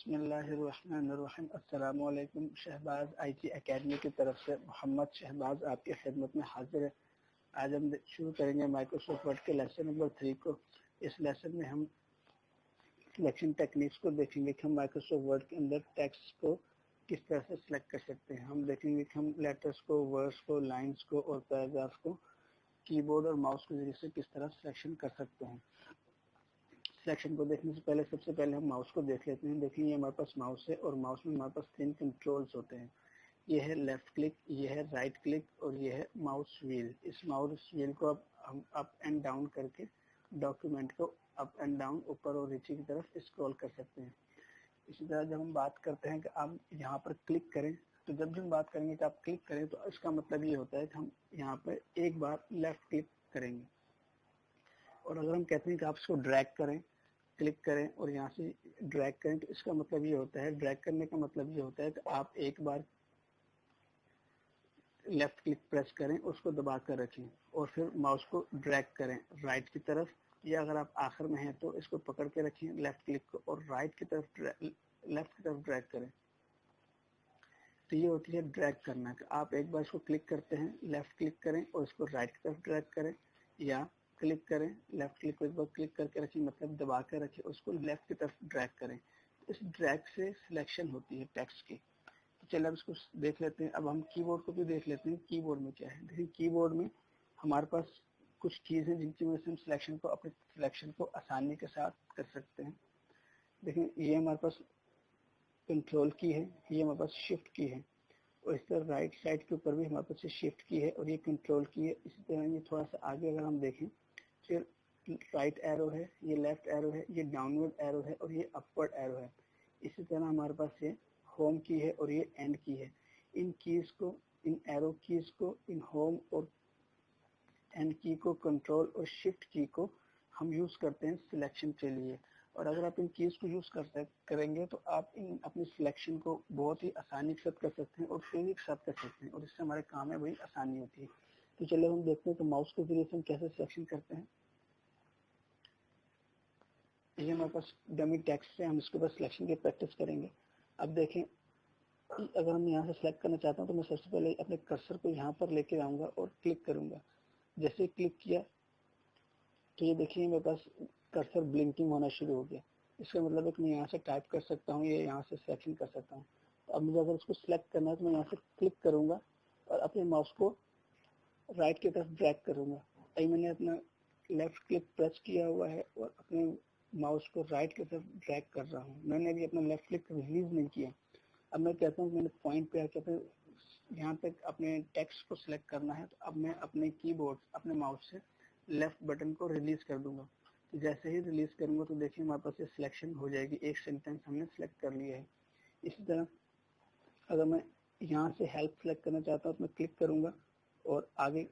बिस्मिल्लाहिर्रहमानिर्रहीम। अस्सलामु अलैकुम। शहबाज आईटी एकेडमी की तरफ से मोहम्मद शहबाज आपकी खिदमत में हाजिर है। आज हम शुरू करेंगे माइक्रोसॉफ्ट वर्ड के लेसन नंबर 3 को। इस लेसन में हम सिलेक्शन टेक्निक्स को देखेंगे कि हम माइक्रोसॉफ्ट वर्ड के अंदर टेक्स्ट को किस तरह से सिलेक्ट कर सकते हैं। हम देखेंगे कि हम लेटर्स को, वर्ड्स को, लाइन्स को और पैराग्राफ को कीबोर्ड और माउस के जरिए से किस तरह सिलेक्शन कर सकते हैं। सिलेक्शन को देखने से पहले सबसे पहले हम माउस को देख लेते हैं। देखिए ये हमारे पास माउस है और माउस में हमारे पास 3 कंट्रोल्स होते हैं। ये है लेफ्ट क्लिक, ये है राइट क्लिक और ये है माउस व्हील। इस माउस व्हील को अब हम अप एंड डाउन करके डॉक्यूमेंट को अप एंड डाउन, ऊपर और नीचे की तरफ स्क्रॉल कर सकते हैं। इसी तरह जब हम बात करते हैं कि आप यहाँ पर क्लिक करें, तो जब हम बात करेंगे कि आप क्लिक करें तो इसका मतलब ये होता है कि हम यहाँ पर एक बार लेफ्ट क्लिक करेंगे। और अगर हम कहते हैं कि आप इसको ड्रैग करें, क्लिक करें और यहाँ से ड्रैग करें, तो इसका मतलब ये होता है, ड्रैग करने का मतलब ये होता है कि आप एक बार लेफ्ट क्लिक प्रेस करें, उसको दबा कर रखें और फिर माउस को ड्रैग करें राइट की तरफ, या अगर आप आखिर में हैं तो इसको पकड़ के रखें लेफ्ट क्लिक को और राइट की तरफ लेफ्ट की तरफ ड्रैग करें। तो ये होती है ड्रैग करना। आप एक बार इसको क्लिक करते हैं, लेफ्ट क्लिक करें और इसको राइट की तरफ ड्रैग करें, या क्लिक करें, लेफ्ट क्लिक को एक बार क्लिक करके रखें, मतलब दबा के रखें, उसको लेफ्ट की तरफ ड्रैग करें। इस ड्रैग से सिलेक्शन होती है टेक्स्ट की। तो चलिए अब इसको देख लेते हैं। अब हम कीबोर्ड को भी देख लेते हैं, कीबोर्ड में क्या है। देखिए कीबोर्ड में हमारे पास कुछ कीज हैं जिनकी वजह से हम सिलेक्शन को, अपने सिलेक्शन को आसानी के साथ कर सकते हैं। देखिए ये हमारे पास कंट्रोल की है, ये हमारे पास शिफ्ट की है और इस तरह राइट साइड के ऊपर भी हमारे पास शिफ्ट की है और ये कंट्रोल की है। इसी तरह ये थोड़ा सा आगे अगर हम देखें, फिर राइट एरो है, ये लेफ्ट एरो है, ये डाउनवर्ड एरो है और ये अपवर्ड एरो है। इसी तरह हमारे पास ये होम की है और ये एंड की है। इन कीज को, इन एरो कीज को, इन होम और एंड की को, कंट्रोल और शिफ्ट की को हम यूज करते हैं सिलेक्शन के लिए। और अगर आप इन कीज को यूज करेंगे तो आप इन अपनी सिलेक्शन को बहुत ही आसानी के साथ कर सकते हैं और तेजी के साथ कर सकते हैं और इससे हमारे काम में बड़ी आसानी होती है। तो चलिए हम देखते हैं कि माउस के जरिए से हम कैसे सिलेक्शन करते हैं। ये हमारे पास डमी टेक्स्ट है, हम इसके ऊपर सिलेक्शन की प्रैक्टिस करेंगे। अब देखें, अगर हम यहाँ से सिलेक्ट करना चाहता हूँ तो मैं सबसे पहले अपने कर्सर को यहाँ पर लेके आऊंगा और क्लिक करूंगा। जैसे क्लिक किया तो ये देखिए मेरे पास कर्सर ब्लिंकिंग होना शुरू हो गया। इसका मतलब है कि मैं यहाँ से टाइप कर सकता हूँ, ये यहाँ से सिलेक्शन कर सकता हूँ। तो अब मुझे अगर इसको सिलेक्ट करना है तो मैं यहाँ से क्लिक करूंगा और अपने माउस को राइट की तरफ ड्रैग करूंगा। अभी मैंने अपना लेफ्ट क्लिक प्रेस किया हुआ है और अपने माउस को राइट की तरफ ड्रैग कर रहा हूँ। मैंने अभी अपना लेफ्ट क्लिक रिलीज नहीं किया। अब मैं कहता हूँ मैंने पॉइंट पे आके अपने यहाँ तक अपने टेक्स्ट को सिलेक्ट करना है, तो अब मैं अपने कीबोर्ड, अपने माउस से लेफ्ट बटन को रिलीज कर दूंगा। तो जैसे ही रिलीज करूंगा तो देखिए हमारे पास ये सिलेक्शन हो जाएगी, एक सेंटेंस हमने सिलेक्ट कर लिया है। इसी तरह अगर मैं यहाँ से हेल्प सेलेक्ट करना चाहता हूँ तो मैं क्लिक करूंगा और आगे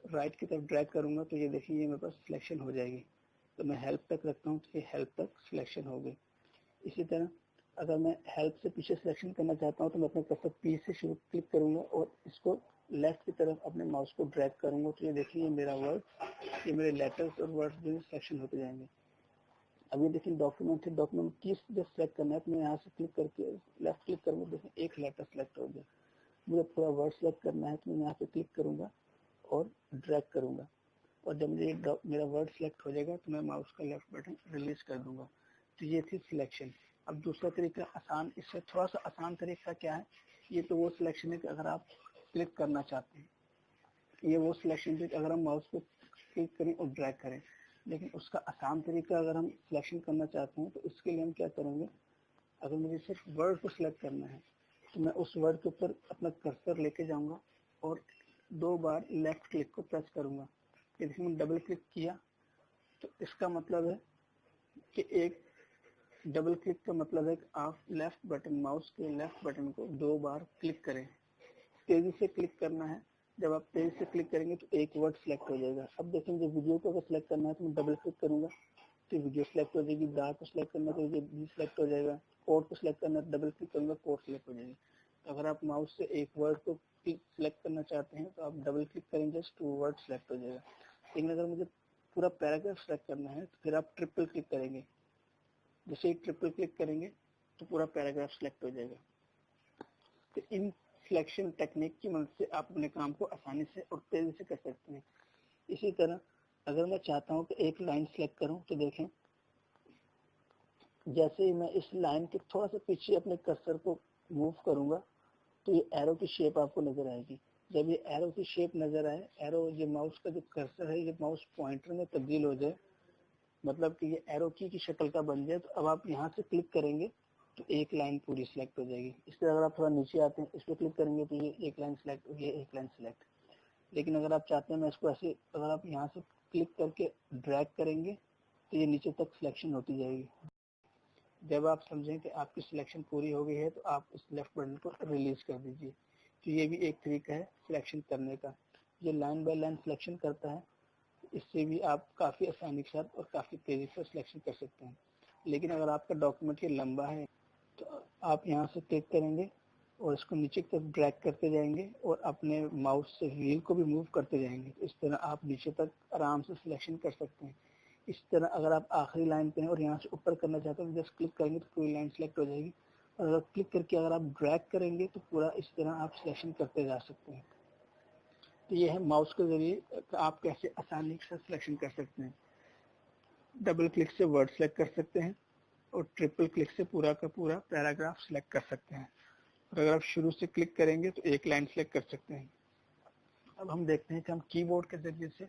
राइट की तरफ ड्रैग करूंगा तो ये देखिए ये मेरे पास सिलेक्शन हो जाएगी। तो मैं हेल्प तक रखता हूँ तो ये हेल्प तक सिलेक्शन हो गई। इसी तरह अगर मैं हेल्प से पीछे सिलेक्शन करना चाहता हूँ तो मैं अपने कर्सर पी से शुरू क्लिक करूंगा और इसको लेफ्ट की तरफ अपने माउस को ड्रैग करूंगा तो ये देखिए ये मेरा वर्ड, ये मेरे लेटर्स और वर्ड्स जो सिलेक्शन होते जाएंगे। अब ये देखिए डॉक्यूमेंट है, डॉक्यूमेंट किस जब सिलेक्ट करना है तो मैं यहाँ से क्लिक करके लेफ्ट क्लिक करूंगा, देखिए एक लेटर सिलेक्ट हो गया। मुझे पूरा वर्ड सिलेक्ट करना है तो मैं यहाँ पे क्लिक करूंगा और ड्रैग करूंगा और जब मुझे मेरा वर्ड सिलेक्ट हो जाएगा तो मैं माउस का लेफ्ट बटन रिलीज कर दूंगा। तो ये थी सिलेक्शन। अब दूसरा तरीका आसान, इससे थोड़ा सा आसान तरीका क्या है, ये तो वो सिलेक्शन है कि अगर आप क्लिक करना चाहते हैं, ये वो सिलेक्शन है कि अगर हम माउस को क्लिक करें और ड्रैग करें। लेकिन उसका आसान तरीका अगर हम सिलेक्शन करना चाहते हैं तो इसके लिए हम क्या करेंगे, अगर मुझे सिर्फ वर्ड को सिलेक्ट करना है तो मैं उस वर्ड के ऊपर अपना कर्सर लेके जाऊंगा और 2 बार लेफ्ट क्लिक को प्रेस करूंगा। यदि मैंने डबल क्लिक किया तो इसका मतलब है कि एक डबल क्लिक का मतलब है कि आप लेफ्ट बटन, माउस के लेफ्ट बटन को 2 बार क्लिक करें। तेजी से क्लिक करना है, जब आप तेजी से क्लिक करेंगे तो एक वर्ड सिलेक्ट हो जाएगा। अब देखेंगे वीडियो को अगर सिलेक्ट करना है तो मैं डबल क्लिक करूंगा तो वीडियो सिलेक्ट हो जाएगी, दा को सिलेक्ट करना तो ये भी सिलेक्ट हो जाएगा, कोड को सिलेक्ट करना है डबल क्लिक करूंगा, कोड सिलेक्ट हो जाएगी। तो अगर आप माउस से एक वर्ड को सिलेक्ट करना चाहते हैं तो आप डबल क्लिक करेंगे तो वर्ड सिलेक्ट हो जाएगा। लेकिन अगर मुझे पूरा पैराग्राफ सिलेक्ट करना है तो फिर आप ट्रिपल क्लिक करेंगे, जैसे ही ट्रिपल क्लिक करेंगे तो पूरा पैराग्राफ सिलेक्ट हो जाएगा। तो इन सिलेक्शन टेक्निक की मदद से आप अपने काम को आसानी से और तेजी से कर सकते हैं। इसी तरह अगर मैं चाहता हूँ कि एक लाइन सिलेक्ट करूँ तो देखें, जैसे ही मैं इस लाइन के थोड़ा सा पीछे अपने कर्सर को मूव करूंगा तो ये एरो की शेप आपको नजर आएगी। जब ये एरो की शेप नजर आए, एरो ये माउस का जो कर्सर है ये माउस पॉइंटर में तब्दील हो जाए, मतलब कि ये एरो की शक्ल का बन जाए, तो अब आप यहाँ से क्लिक करेंगे तो एक लाइन पूरी सिलेक्ट हो जाएगी। इस तरह अगर आप थोड़ा नीचे आते हैं, इस पर क्लिक करेंगे तो ये एक लाइन सिलेक्ट, ये एक लाइन सिलेक्ट। लेकिन अगर आप चाहते हैं मैं इसको ऐसे, अगर आप यहाँ से क्लिक करके ड्रैग करेंगे तो ये नीचे तक सिलेक्शन होती जाएगी। जब आप समझें कि आपकी सिलेक्शन पूरी हो गई है तो आप इस लेफ्ट बटन को रिलीज कर दीजिए। तो ये भी एक तरीका है सिलेक्शन करने का। ये लाइन बाय लाइन सिलेक्शन करता है, इससे भी आप काफ़ी आसानी के साथ और काफ़ी तेज़ी से सिलेक्शन कर सकते हैं। लेकिन अगर आपका डॉक्यूमेंट ये लंबा है तो आप यहाँ से क्लिक करेंगे और इसको नीचे की तरफ ड्रैग करते जाएंगे और अपने माउस से व्हील को भी मूव करते जाएंगे। इस तरह आप नीचे तक आराम से सिलेक्शन कर सकते हैं। इस तरह अगर आप आखिरी लाइन पे हैं और यहाँ से ऊपर करना चाहते हैं तो जस्ट क्लिक करेंगे तो पूरी लाइन सेलेक्ट हो जाएगी। और अगर क्लिक करके अगर आप ड्रैग करेंगे तो पूरा इस तरह आप सिलेक्शन करते जा सकते हैं। तो ये है माउस के जरिए आप कैसे आसानी से सिलेक्शन कर सकते हैं। डबल क्लिक से वर्ड सेलेक्ट कर सकते हैं और ट्रिपल क्लिक से पूरा का पूरा पैराग्राफ सेलेक्ट कर सकते हैं। और अगर आप शुरू से क्लिक करेंगे तो एक लाइन सेलेक्ट कर सकते हैं। अब हम देखते हैं कि हम कीबोर्ड के जरिए से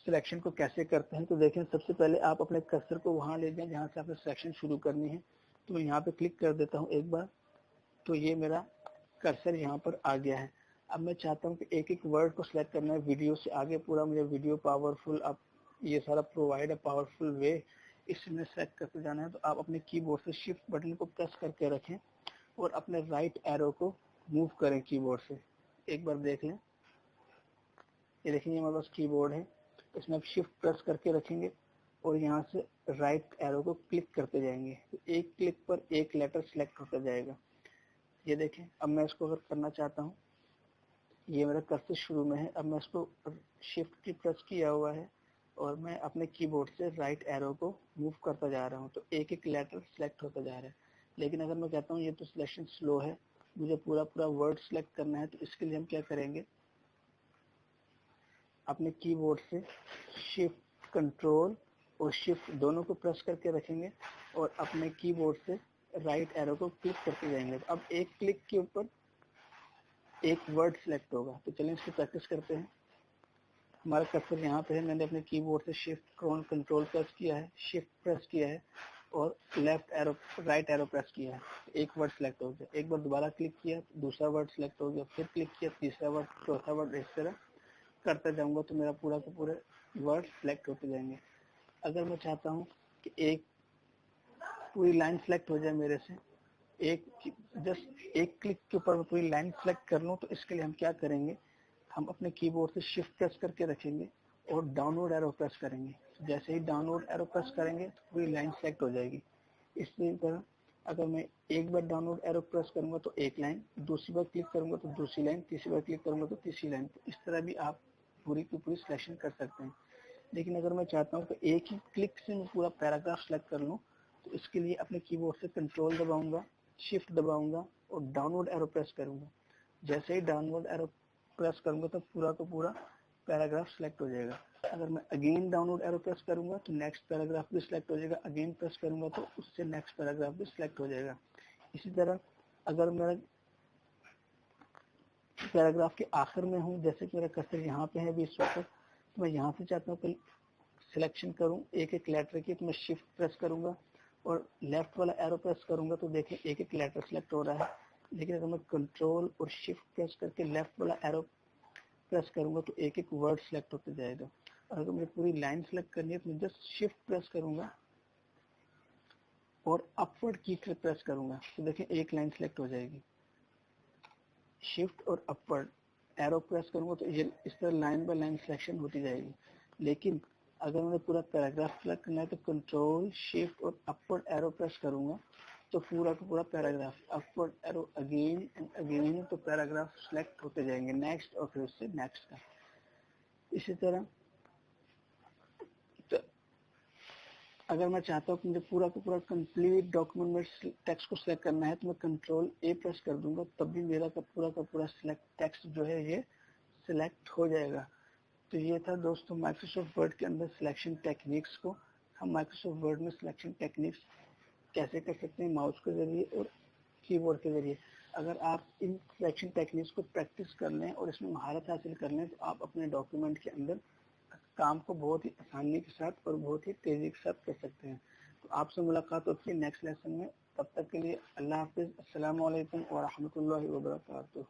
सिलेक्शन को कैसे करते हैं। तो देखें, सबसे पहले आप अपने कर्सर को वहां ले जाएं जहां से आपने सिलेक्शन शुरू करनी है। तो मैं यहाँ पे क्लिक कर देता हूँ एक बार, तो ये मेरा कर्सर यहाँ पर आ गया है। अब मैं चाहता हूँ कि एक एक वर्ड को सिलेक्ट करना है। वीडियो से आगे पूरा मुझे वीडियो पावरफुल, अब ये सारा प्रोवाइड है पावरफुल वे, इसमें सेलेक्ट करते जाना है। तो आप अपने कीबोर्ड से शिफ्ट बटन को प्रेस करके रखें और अपने राइट एरो को मूव करें कीबोर्ड से। एक बार देख लें, ये देखिए हमारे पास कीबोर्ड है, इसमें आप शिफ्ट प्रेस करके रखेंगे और यहाँ से राइट एरो को क्लिक करते जाएंगे। तो एक क्लिक पर एक लेटर सिलेक्ट होता जाएगा। ये देखें, अब मैं इसको अगर करना चाहता हूँ, ये मेरा कर्सर शुरू में है, अब मैं इसको शिफ्ट की प्रेस किया हुआ है और मैं अपने कीबोर्ड से राइट एरो को मूव करता जा रहा हूँ। तो एक एक लेटर सिलेक्ट होता जा रहा है। लेकिन अगर मैं कहता हूँ ये तो सिलेक्शन स्लो है, मुझे पूरा पूरा वर्ड सिलेक्ट करना है, तो इसके लिए हम क्या करेंगे, अपने कीबोर्ड से शिफ्ट कंट्रोल और शिफ्ट दोनों को प्रेस करके रखेंगे और अपने कीबोर्ड से राइट एरो को क्लिक करते जाएंगे। तो अब एक क्लिक के ऊपर एक वर्ड सिलेक्ट होगा। तो चलिए इसकी प्रैक्टिस करते हैं। हमारा कर्सर यहाँ पे है, मैंने अपने कीबोर्ड से शिफ्ट कंट्रोल प्रेस किया है, शिफ्ट प्रेस किया है और left arrow right arrow press किया है। एक वर्ड सिलेक्ट हो गया। एक बार दोबारा क्लिक किया, दूसरा वर्ड सिलेक्ट हो गया, फिर क्लिक किया, तीसरा वर्ड, चौथा वर्ड, इस तरह करता जाऊंगा तो मेरा पूरा का पूरे वर्ड सिलेक्ट होते जाएंगे। अगर मैं चाहता हूँ कि एक पूरी लाइन सिलेक्ट हो जाए मेरे से, जस्ट एक क्लिक के ऊपर मैं पूरी लाइन सिलेक्ट कर लूँ, तो इसके लिए हम क्या करेंगे, हम अपने कीबोर्ड से शिफ्ट प्रेस करके रखेंगे और डाउनलोड एरो प्रेस करेंगे। जैसे ही डाउनलोड एरो प्रेस करेंगे तो पूरी लाइन सेलेक्ट हो जाएगी। इसी तरह अगर मैं एक बार डाउनलोड एरो प्रेस करूंगा तो एक लाइन, दूसरी बार क्लिक करूंगा तो दूसरी लाइन, तीसरी बार क्लिक करूंगा तो तीसरी लाइन। तो इस तरह भी आप पूरी की पूरी सिलेक्शन कर सकते हैं। लेकिन अगर मैं चाहता हूँ कि एक ही क्लिक से मैं पूरा पैराग्राफ सेलेक्ट कर लूँ, तो इसके लिए अपने कीबोर्ड से कंट्रोल दबाऊंगा, शिफ्ट दबाऊंगा और डाउनलोड एरो प्रेस करूंगा। जैसे ही डाउनलोड एरो प्रेस करूंगा तो पूरा का पूरा पैराग्राफ सिलेक्ट हो जाएगा। अगर मैं अगेन डाउनलोड एरो प्रेस करूंगा तो नेक्स्ट पैराग्राफ भी सिलेक्ट हो जाएगा, अगेन प्रेस करूंगा तो उससे नेक्स्ट पैराग्राफ भी सिलेक्ट हो जाएगा। इसी तरह अगर मैं पैराग्राफ के आखिर में हूँ, जैसे कि मेरा कर्सर यहाँ पे है अभी इस वक्त, तो मैं यहाँ से चाहता हूँ कि सिलेक्शन करूँ एक एक लेटर की, तो मैं शिफ्ट प्रेस करूंगा और लेफ्ट वाला एरो प्रेस करूंगा तो देखें एक एक लेटर सिलेक्ट हो रहा है। लेकिन अगर मैं कंट्रोल और शिफ्ट प्रेस करके लेफ्ट वाला एरो प्रेस करूंगा तो एक एक वर्ड सिलेक्ट होते जाएगा। और अगर मुझे पूरी लाइन सिलेक्ट करनी है तो मैं जस्ट शिफ्ट प्रेस करूंगा और अपवर्ड की प्रेस करूंगा तो देखें एक लाइन सिलेक्ट हो जाएगी। शिफ्ट और अपवर्ड एरो प्रेस करूंगा तो ये इस तरह लाइन बाय लाइन सिलेक्शन होती जाएगी। लेकिन अगर मुझे पूरा पैराग्राफ सिलेक्ट करना है तो कंट्रोल शिफ्ट और अपवर्ड एरो प्रेस करूंगा तो पूरा का पूरा paragraph, upward arrow again and again, तो पैराग्राफ सिलेक्ट होते जाएंगे नेक्स्ट और फिर उससे नेक्स्ट का। इसी तरह अगर मैं चाहता हूँ कि मुझे पूरा का पूरा कंप्लीट डॉक्यूमेंट में टेक्स्ट को सिलेक्ट करना है तो मैं कंट्रोल ए प्रेस कर दूंगा, तब भी मेरा का पूरा सिलेक्ट टेक्स्ट जो है ये सिलेक्ट हो जाएगा। तो ये था दोस्तों माइक्रोसॉफ्ट वर्ड के अंदर सिलेक्शन टेक्निक्स को। हम माइक्रोसॉफ्ट वर्ड में सिलेक्शन टेक्निक्स कैसे कर सकते हैं, माउस के जरिए और कीबोर्ड के जरिए। अगर आप इन सिलेक्शन टेक्निक्स को प्रैक्टिस कर लें और इसमें महारत हासिल कर लें तो आप अपने डॉक्यूमेंट के अंदर काम को बहुत ही आसानी के साथ और बहुत ही तेजी के साथ कर सकते हैं। तो आपसे मुलाकात होती है नेक्स्ट लेसन में, तब तक के लिए अल्लाह हाफिज, अस्सलाम वालेकुम व रहमतुल्लाहि व बरकातुहू।